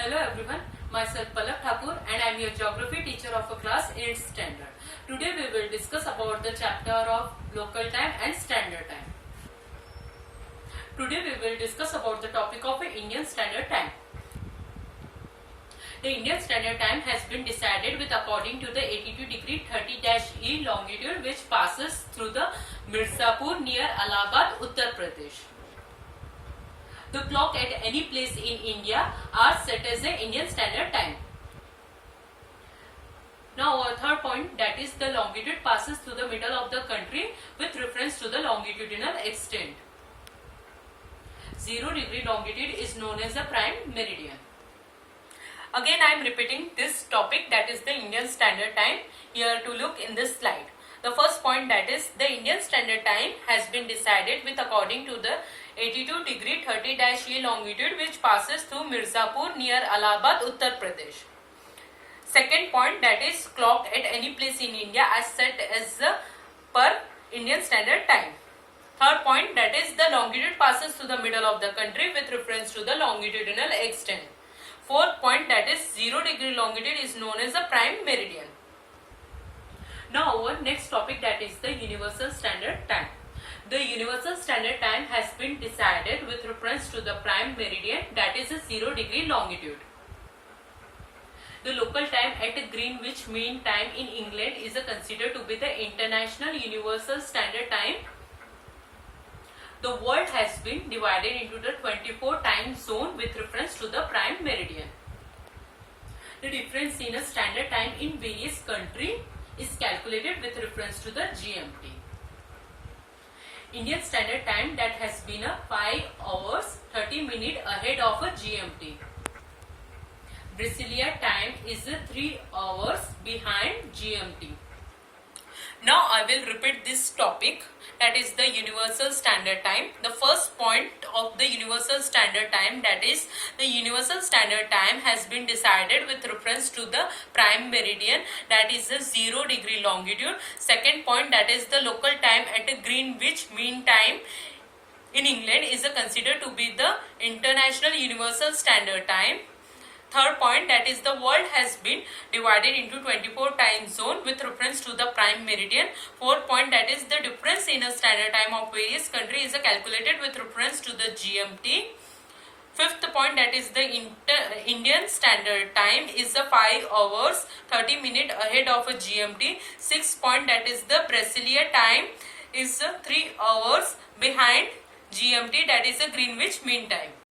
Hello everyone, myself Palak Thakur and I am your geography teacher of a class 8th standard. Today we will discuss about the chapter of local time and standard time. Today we will discuss about the topic of Indian Standard Time. The Indian Standard Time has been decided with according to the 82 degree 30-E longitude which passes through the Mirzapur near Allahabad, Uttar Pradesh. The clock at any place in India are set as the Indian Standard Time. Now our third point, that is the longitude passes through the middle of the country with reference to the longitudinal extent. 0 degree longitude is known as the prime meridian. Again I am repeating this topic, that is the Indian Standard Time. Here to look in this slide. The first point, that is the Indian Standard Time has been decided with according to the 82 degree 30-E longitude which passes through Mirzapur near Allahabad, Uttar Pradesh. Second point, that is clocked at any place in India as set as the per Indian Standard Time. Third point, that is the longitude passes through the middle of the country with reference to the longitudinal extent. Fourth point, that is 0 degree longitude is known as the prime meridian. Now our next topic, that is the Universal Standard Time. The Universal Standard Time has been decided with reference to the prime meridian, that is a 0 degree longitude. The local time at Greenwich Mean Time in England is considered to be the International Universal Standard Time. The world has been divided into the 24 time zone with reference to the prime meridian. The difference in a standard time in various countries is calculated with reference to the GMT. Indian Standard Time, that has been a 5 hours 30 minutes ahead of a GMT. Brasilia time is 3 hours behind GMT. Now I will repeat this topic, that is the Universal Standard Time. The first point of the Universal Standard Time, that is the Universal Standard Time has been decided with reference to the prime meridian, that is the 0 degree longitude. Second point, that is the local time at Greenwich Mean Time in England is considered to be the International Universal Standard Time. Third point, that is the world has been divided into 24 time zone with reference to the prime meridian. Fourth point, that is the difference in a standard time of various countries is calculated with reference to the GMT. Fifth point, that is the Indian Standard Time is 5 hours 30 minutes ahead of a GMT. Sixth point, that is the Brasilia time is 3 hours behind GMT, that is the Greenwich Mean Time.